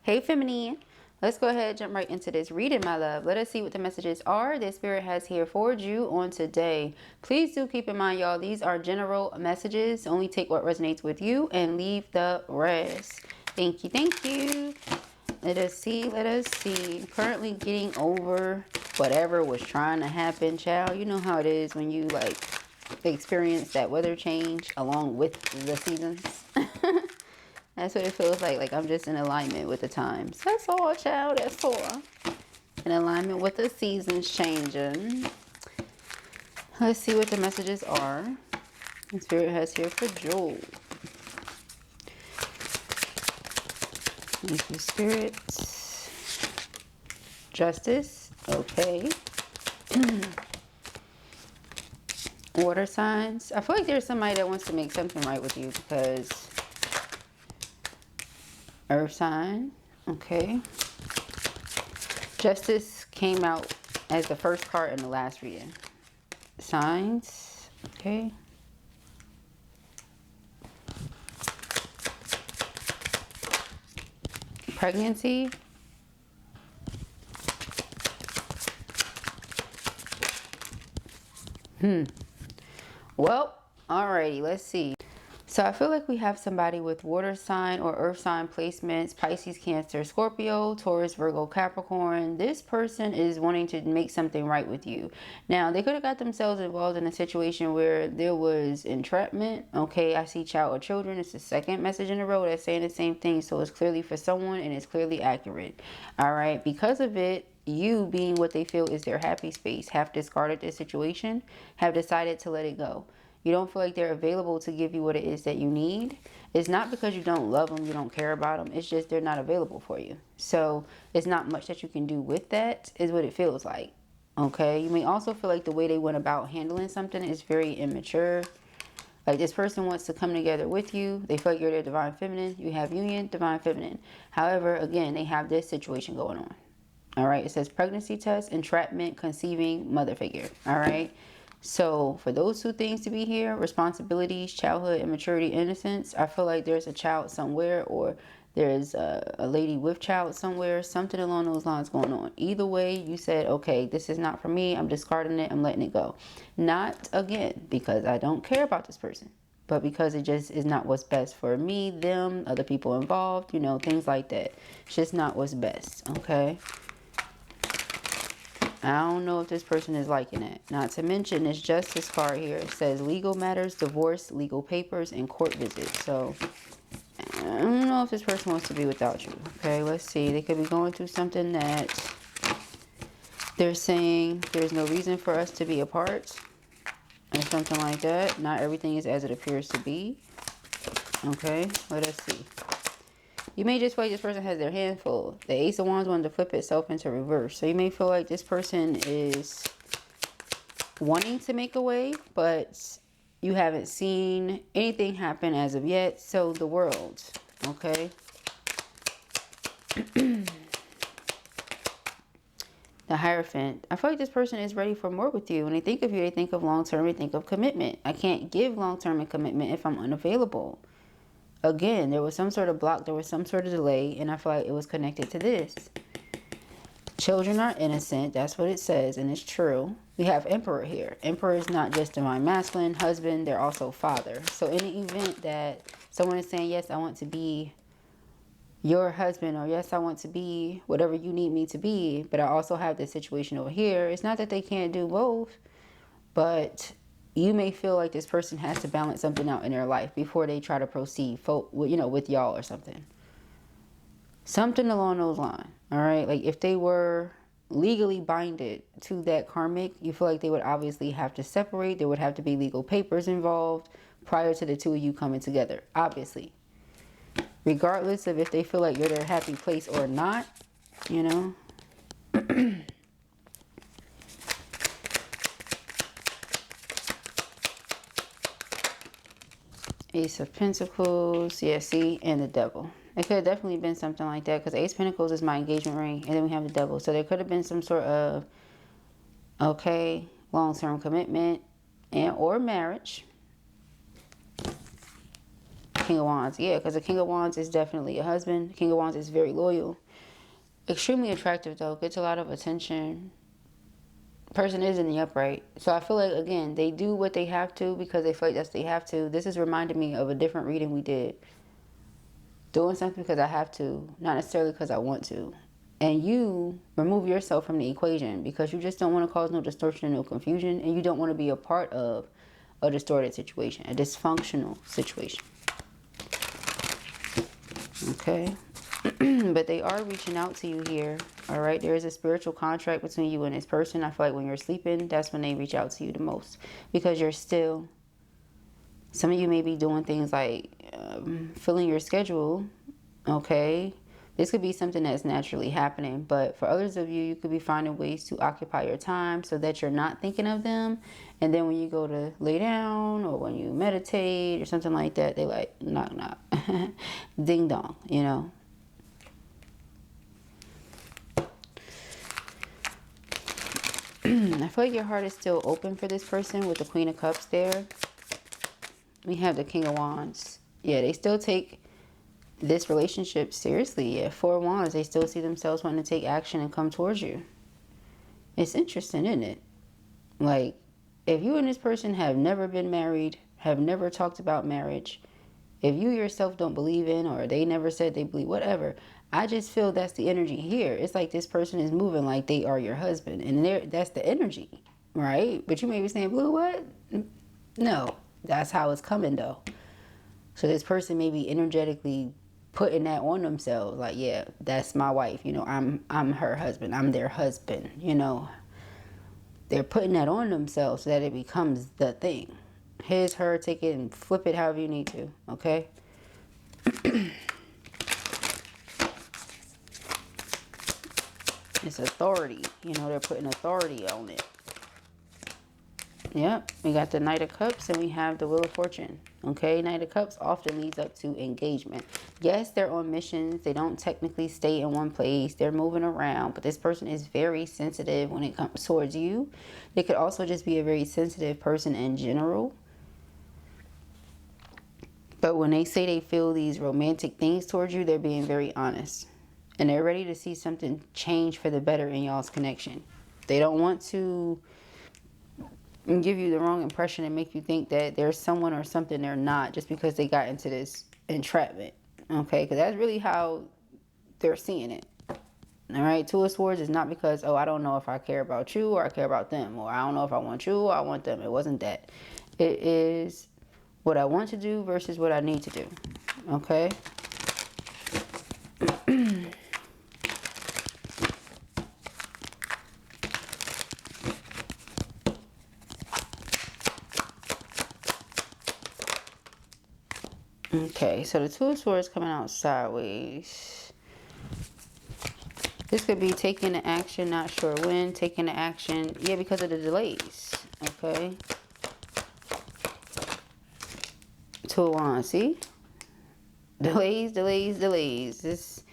Hey feminine, let's go ahead and jump right into this reading, my love. Let us see what the messages are that Spirit has here for you on today. Please do keep in mind, y'all, these are general messages. Only take what resonates with you and leave the rest. Thank you, thank you. Let us see, let us see. I'm currently getting over whatever was trying to happen, child. You know how it is when you like experience that weather change along with the seasons. That's what it feels like. Like I'm just in alignment with the times. That's all, child. That's all. In alignment with the seasons changing. Let's see what the messages are. The Spirit has here for Joel. Thank you, Spirit. Justice. Okay. Water signs. I feel like there's somebody that wants to make something right with you because Earth sign. Okay. Justice came out as the first card in the last reading. Signs. Okay. Pregnancy. Well, alrighty, let's see. So I feel like we have somebody with water sign or earth sign placements, Pisces, Cancer, Scorpio, Taurus, Virgo, Capricorn. This person is wanting to make something right with you. Now, they could have got themselves involved in a situation where there was entrapment. Okay, I see child or children. It's the second message in a row that's saying the same thing. So it's clearly for someone and it's clearly accurate. All right, because of it, you being what they feel is their happy space, have discarded this situation, have decided to let it go. You don't feel like they're available to give you what it is that you need. It's not because you don't love them, you don't care about them. It's just they're not available for you. So it's not much that you can do with that, is what it feels like. Okay, you may also feel like the way they went about handling something is very immature. Like this person wants to come together with you. They feel like you're their divine feminine. You have union, divine feminine. However, again, they have this situation going on. All right, it says pregnancy test, entrapment, conceiving, mother figure. All right. So for those two things to be here, responsibilities, childhood, immaturity, innocence, I feel like there's a child somewhere, or there's a lady with child somewhere, something along those lines going on. Either way, you said, okay, this is not for me. I'm discarding it. I'm letting it go. Not again, because I don't care about this person, but because it just is not what's best for me, them, other people involved, you know, things like that. It's just not what's best. Okay. I don't know if this person is liking it. Not to mention this justice card here. It says legal matters, divorce, legal papers, and court visits. So I don't know if this person wants to be without you. Okay, let's see. They could be going through something that they're saying there's no reason for us to be apart. Or something like that. Not everything is as it appears to be. Okay, let us see. You may just feel like this person has their hand full. The Ace of Wands wanted to flip itself into reverse. So you may feel like this person is wanting to make a way, but you haven't seen anything happen as of yet. So the World, okay? The Hierophant. I feel like this person is ready for more with you. When they think of you, they think of long-term, they think of commitment. I can't give long-term and commitment if I'm unavailable. Again, there was some sort of block, there was some sort of delay, and I feel like it was connected to this. Children are innocent, that's what it says, and it's true. We have Emperor here. Emperor is not just divine masculine, husband, they're also father. So in the event that someone is saying, yes, I want to be your husband, or yes, I want to be whatever you need me to be, but I also have this situation over here, it's not that they can't do both, but you may feel like this person has to balance something out in their life before they try to proceed, you know, with y'all or something. Something along those lines, all right? Like if they were legally binded to that karmic, you feel like they would obviously have to separate. There would have to be legal papers involved prior to the two of you coming together, obviously. Regardless of if they feel like you're their happy place or not, you know. Ace of Pentacles, yeah, see, and the Devil. It could have definitely been something like that, because Ace of Pentacles is my engagement ring, and then we have the Devil. So there could have been some sort of, okay, long-term commitment and or marriage. King of Wands. Yeah, because the King of Wands is definitely a husband. King of Wands is very loyal. Extremely attractive, though. Gets a lot of attention. Person is in the upright. So I feel like, again, they do what they have to because they feel like that's they have to. This is reminding me of a different reading we did. Doing something because I have to, not necessarily because I want to. And you remove yourself from the equation because you just don't want to cause no distortion and no confusion, and you don't want to be a part of a distorted situation, a dysfunctional situation. Okay. But they are reaching out to you here. All right. There is a spiritual contract between you and this person. I feel like when you're sleeping, that's when they reach out to you the most, because you're still, some of you may be doing things like filling your schedule. Okay. This could be something that's naturally happening, but for others of you, you could be finding ways to occupy your time so that you're not thinking of them. And then when you go to lay down or when you meditate or something like that, they like, knock, knock, ding dong, you know. I feel like your heart is still open for this person with the Queen of Cups there. We have the King of Wands. Yeah, they still take this relationship seriously. Yeah, Four of Wands, they still see themselves wanting to take action and come towards you. It's interesting, isn't it? Like, if you and this person have never been married, have never talked about marriage, if you yourself don't believe in, or they never said they believe, whatever, I just feel that's the energy here. It's like this person is moving like they are your husband, and that's the energy, right? But you may be saying, Blue, what? No, that's how it's coming, though. So this person may be energetically putting that on themselves, like, yeah, that's my wife, you know, I'm her husband, I'm their husband, you know. They're putting that on themselves so that it becomes the thing. His, her, take it and flip it however you need to, okay? It's authority, you know, they're putting authority on it. Yep, we got the Knight of Cups and we have the Wheel of Fortune. Okay, Knight of Cups often leads up to engagement. Yes, they're on missions. They don't technically stay in one place. They're moving around, but this person is very sensitive when it comes towards you. They could also just be a very sensitive person in general. But when they say they feel these romantic things towards you, they're being very honest. And they're ready to see something change for the better in y'all's connection. They don't want to give you the wrong impression and make you think that there's someone or something they're not just because they got into this entrapment. Okay, because that's really how they're seeing it. All right, Two of Swords is not because, oh, I don't know if I care about you or I care about them, or I don't know if I want you or I want them. It wasn't that. It is what I want to do versus what I need to do. Okay. Okay, so the Two of Swords coming out sideways. This could be taking the action, not sure when, taking the action. Yeah, because of the delays. Okay. Two of Wands, see? Delays, delays, delays. It's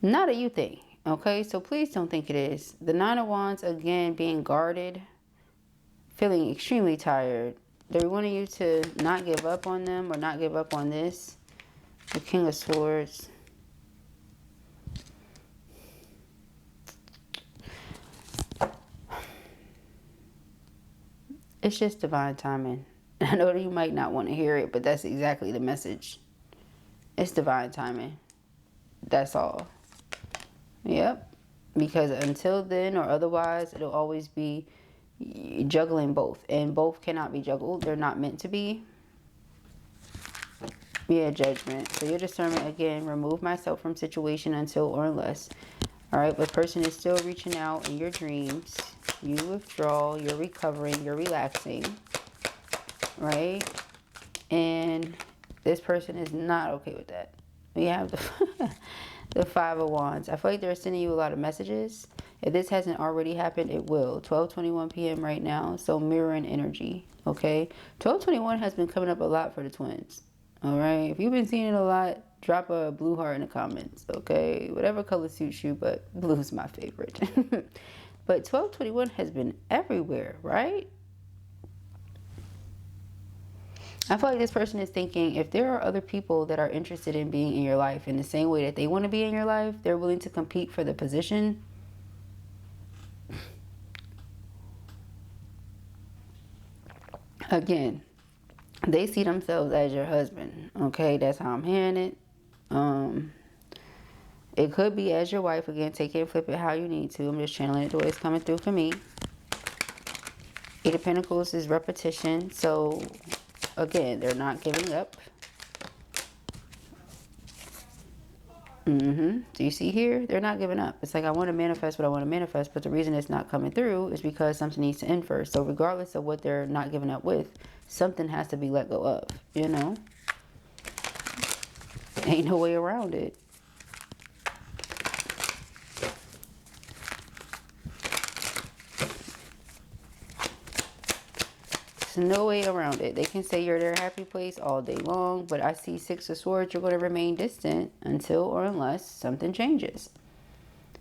not a you thing. Okay, so please don't think it is. The Nine of Wands, again, being guarded, feeling extremely tired. They're wanting you to not give up on them or not give up on this. The King of Swords. It's just divine timing. I know that you might not want to hear it, but that's exactly the message. It's divine timing. That's all. Yep. Because until then or otherwise, it'll always be juggling both, and both cannot be juggled. They're not meant to be. Yeah, Judgment. So your discernment, again, remove myself from situation until or unless. All right, but person is still reaching out in your dreams. You withdraw, you're recovering, you're relaxing, right? And this person is not okay with that. We have the Five of Wands. I feel like they're sending you a lot of messages. If this hasn't already happened, it will. 12:21 p.m. right now. So mirroring energy, okay? 12:21 has been coming up a lot for the twins, all right? If you've been seeing it a lot, drop a blue heart in the comments, okay? Whatever color suits you, but blue's my favorite. But 12:21 has been everywhere, right? I feel like this person is thinking if there are other people that are interested in being in your life in the same way that they want to be in your life, they're willing to compete for the position. Again, they see themselves as your husband. Okay, that's how I'm hearing it. It could be as your wife. Again, take it and flip it how you need to. I'm just channeling it the way it's coming through for me. Eight of Pentacles is repetition. So, again, they're not giving up. Do you see here? They're not giving up. It's like, I want to manifest what I want to manifest, but the reason it's not coming through is because something needs to end first. So regardless of what they're not giving up with, something has to be let go of, you know? Ain't no way around it. There's no way around it. They can say you're their happy place all day long, but I see Six of Swords, you're going to remain distant until or unless something changes.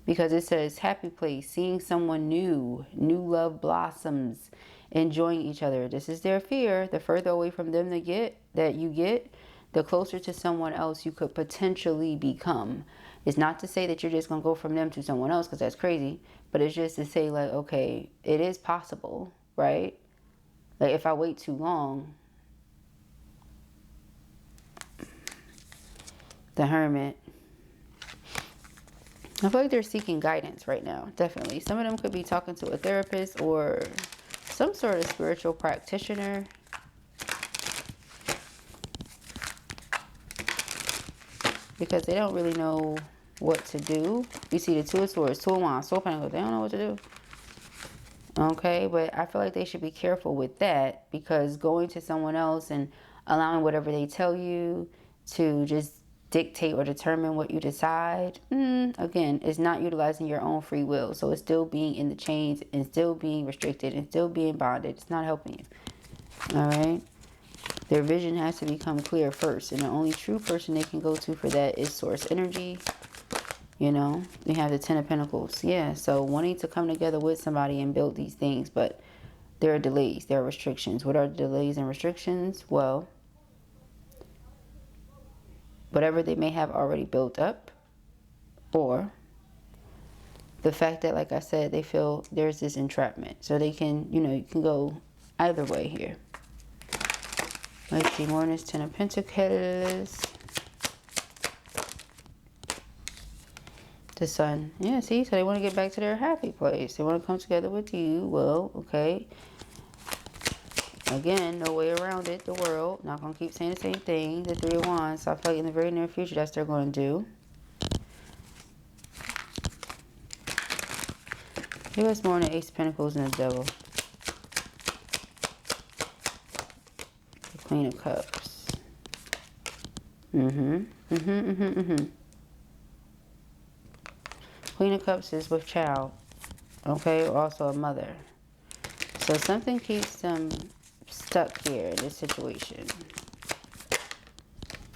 Because it says happy place, seeing someone new, new love blossoms, enjoying each other. This is their fear. The further away from them you get, the closer to someone else you could potentially become. It's not to say that you're just going to go from them to someone else, because that's crazy. But it's just to say, like, okay, it is possible, right? Like, if I wait too long, the Hermit. I feel like they're seeking guidance right now, definitely. Some of them could be talking to a therapist or some sort of spiritual practitioner. Because they don't really know what to do. You see the Two of Swords, Two of Wands, Two of Pentacles. They don't know what to do. Okay, but I feel like they should be careful with that, because going to someone else and allowing whatever they tell you to just dictate or determine what you decide, again, it's not utilizing your own free will. So it's still being in the chains and still being restricted and still being bonded. It's not helping you. All right. Their vision has to become clear first, and the only true person they can go to for that is source energy. You know, they have the Ten of Pentacles. Yeah, so wanting to come together with somebody and build these things, but there are delays, there are restrictions. What are the delays and restrictions? Well, whatever they may have already built up, or the fact that, like I said, they feel there's this entrapment. So they can, you know, you can go either way here. Let's see, more on this Ten of Pentacles. The Sun. Yeah, see, so they want to get back to their happy place. They want to come together with you. Well, okay. Again, no way around it. The World. Not going to keep saying the same thing. The Three of Wands. So I feel like in the very near future, that's what they're going to do. Give us more on the Ace of Pentacles and the Devil. The Queen of Cups. Queen of Cups is with child, okay, also a mother. So something keeps them stuck here in this situation.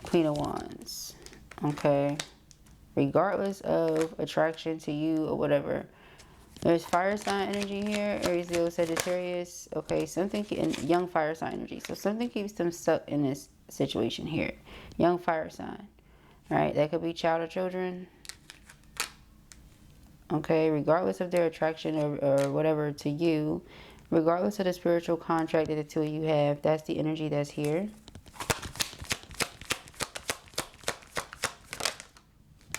Queen of Wands, okay, regardless of attraction to you or whatever. There's fire sign energy here, Aries, Leo, Sagittarius, okay, something, and young fire sign energy. So something keeps them stuck in this situation here. Young fire sign, all right, that could be child or children. Okay, regardless of their attraction or whatever to you, regardless of the spiritual contract that the two of you have, that's the energy that's here.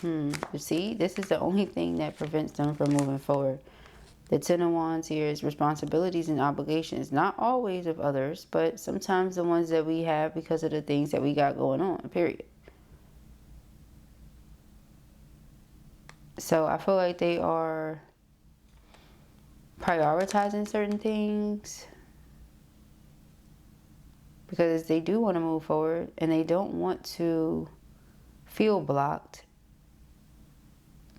You see, this is the only thing that prevents them from moving forward. The Ten of Wands here is responsibilities and obligations. Not always of others, but sometimes the ones that we have because of the things that we got going on, period. So I feel like they are prioritizing certain things because they do want to move forward and they don't want to feel blocked.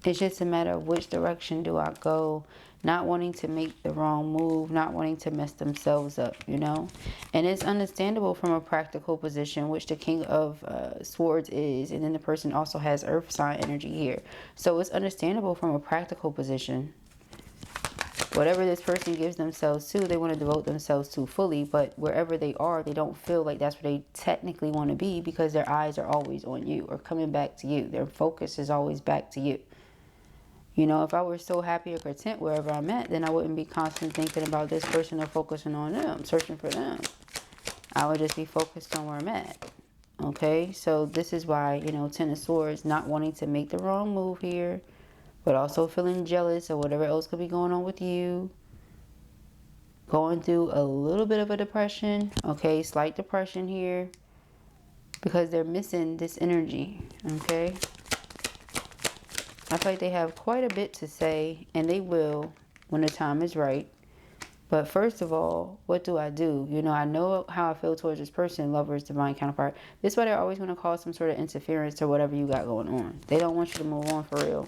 It's just a matter of which direction do I go, not wanting to make the wrong move, not wanting to mess themselves up, you know. And it's understandable from a practical position, which the King of Swords is, and then the person also has earth sign energy here. So it's understandable from a practical position whatever this person gives themselves to, they want to devote themselves to fully. But wherever they are, they don't feel like that's where they technically want to be, because their eyes are always on you or coming back to you. Their focus is always back to you. You know, if I were so happy or content wherever I'm at, then I wouldn't be constantly thinking about this person or focusing on them, searching for them. I would just be focused on where I'm at. Okay, so this is why, you know, Ten of Swords, not wanting to make the wrong move here, but also feeling jealous or whatever else could be going on with you. Going through a little bit of a depression, okay, slight depression here, because they're missing this energy, okay? I feel like they have quite a bit to say, and they will when the time is right. But first of all, what do? You know how I feel towards this person, lovers, divine counterpart. This is why they're always going to cause some sort of interference to whatever you got going on. They don't want you to move on for real.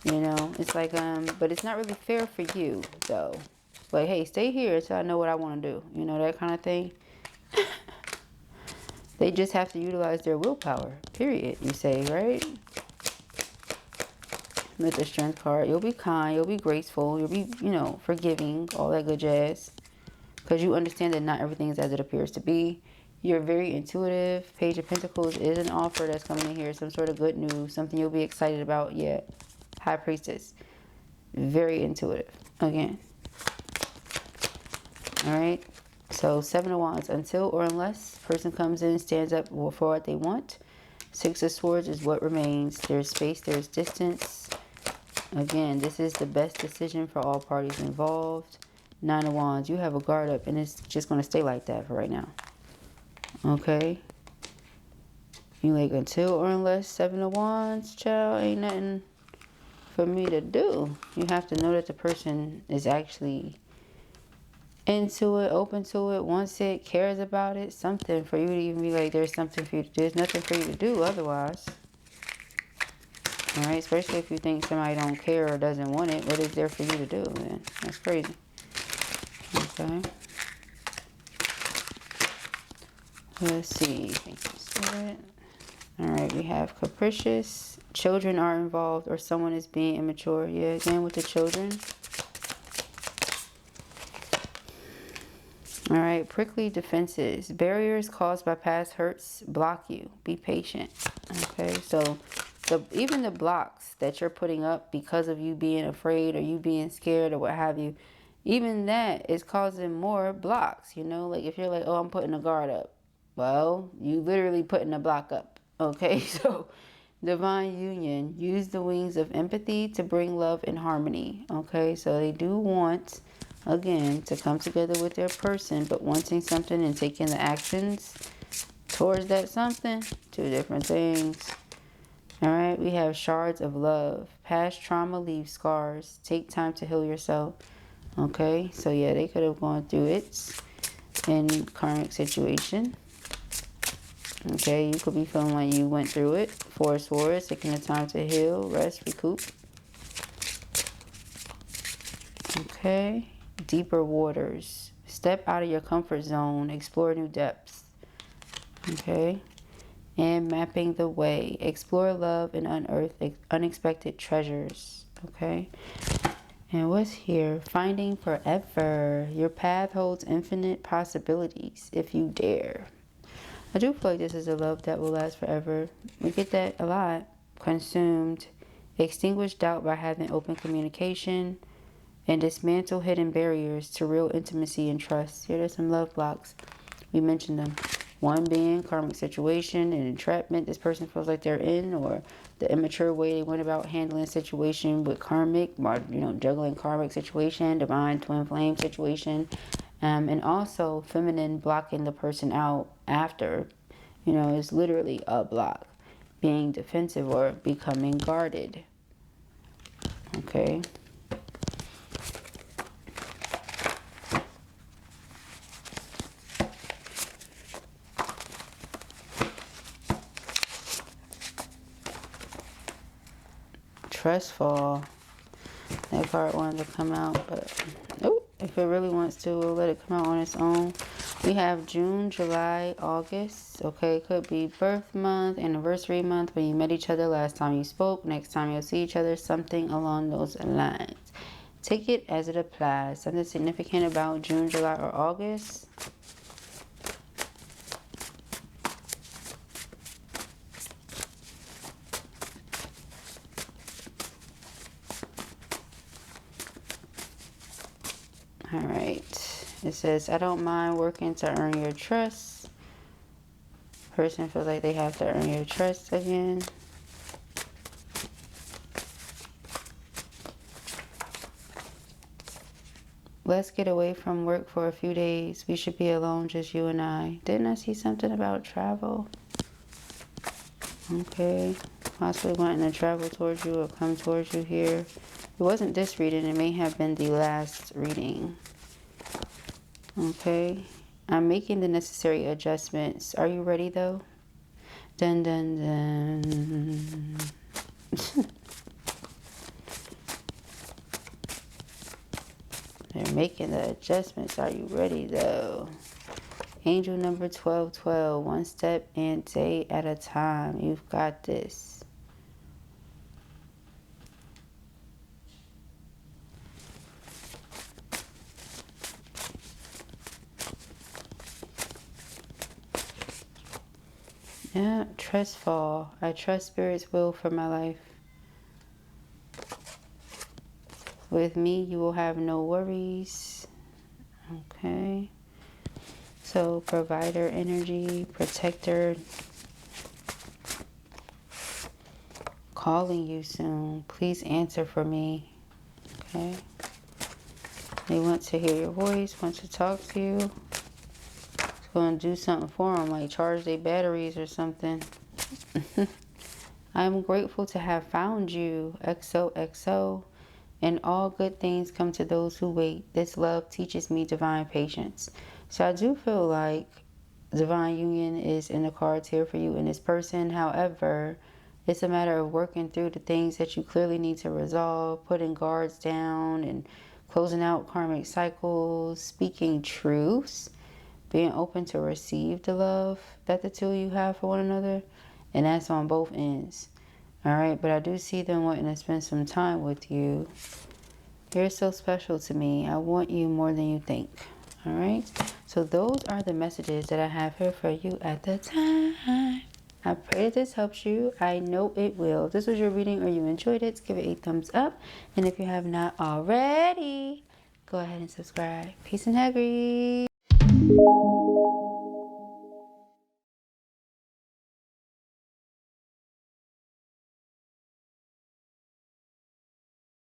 You know, it's like, but it's not really fair for you, though. Like, hey, stay here until I know what I want to do. You know, that kind of thing. They just have to utilize their willpower, period, you say, right? With the Strength card, you'll be kind, you'll be graceful, you'll be, you know, forgiving, all that good jazz. Because you understand that not everything is as it appears to be. You're very intuitive. Page of Pentacles is an offer that's coming in here. Some sort of good news, something you'll be excited about. Yeah. High Priestess. Very intuitive. Again. Alright. So, Seven of Wands. Until or unless person comes in, stands up for what they want. Six of Swords is what remains. There's space, there's distance. Again, this is the best decision for all parties involved. Nine of Wands, you have a guard up, and it's just going to stay like that for right now. Okay? You like until or unless. Seven of Wands, child, ain't nothing for me to do. You have to know that the person is actually into it, open to it, wants it, cares about it. Something for you to even be like, there's something for you to do. There's nothing for you to do otherwise. Alright, especially if you think somebody don't care or doesn't want it. What is there for you to do, man? That's crazy. Okay. Let's see. Alright, we have capricious. Children are involved or someone is being immature. Yeah, again with the children. Alright, prickly defenses. Barriers caused by past hurts block you. Be patient. Okay, so even the blocks that you're putting up because of you being afraid or you being scared or what have you, even that is causing more blocks, you know? Like if you're like, oh, I'm putting a guard up. Well, you literally putting a block up. Okay, so divine union. Use the wings of empathy to bring love and harmony. Okay, so they do want, again, to come together with their person, but wanting something and taking the actions towards that something. Two different things. Alright, we have shards of love. Past trauma leaves scars. Take time to heal yourself. Okay, so yeah, they could have gone through it in karmic situation. Okay, you could be feeling like you went through it. Four of Swords, taking the time to heal, rest, recoup. Okay, deeper waters. Step out of your comfort zone. Explore new depths. Okay. And mapping the way. Explore love and unearth unexpected treasures. Okay. And what's here? Finding forever. Your path holds infinite possibilities if you dare. I do feel like this is a love that will last forever. We get that a lot. Consumed. Extinguish doubt by having open communication. And dismantle hidden barriers to real intimacy and trust. Here there's some love blocks. We mentioned them. One being karmic situation and entrapment this person feels like they're in, or the immature way they went about handling situation with karmic, you know, juggling karmic situation, divine twin flame situation, and also feminine blocking the person out after, you know, is literally a block, being defensive or becoming guarded. Okay. Trustful. That card wanted to come out, but if it really wants to, we'll let it come out on its own. We have June, July, August. Okay, could be birth month, anniversary month, when you met each other last time you spoke, next time you'll see each other, something along those lines. Take it as it applies. Something significant about June, July, or August. All right. It says, I don't mind working to earn your trust. Person feels like they have to earn your trust again. Let's get away from work for a few days. We should be alone, just you and I. Didn't I see something about travel? Okay. Possibly wanting to travel towards you or come towards you here. It wasn't this reading. It may have been the last reading. Okay. I'm making the necessary adjustments. Are you ready, though? Dun, dun, dun. They're making the adjustments. Are you ready, though? Angel number 1212. One step and day at a time. You've got this. Yeah, trust fall. I trust Spirit's will for my life. With me, you will have no worries. Okay. So, provider energy, protector, calling you soon. Please answer for me. Okay. They want to hear your voice, want to talk to you. It's going to do something for them, like charge their batteries or something. I'm grateful to have found you, XOXO. And all good things come to those who wait. This love teaches me divine patience. So I do feel like divine union is in the cards here for you and this person. However, it's a matter of working through the things that you clearly need to resolve, putting guards down and closing out karmic cycles, speaking truths, being open to receive the love that the two of you have for one another. And that's on both ends. All right, but I do see them wanting to spend some time with you. You're so special to me. I want you more than you think. All right, so those are the messages that I have here for you at the time. I pray that this helps you. I know it will. If this was your reading or you enjoyed it, give it a thumbs up. And if you have not already, go ahead and subscribe. Peace and haggry.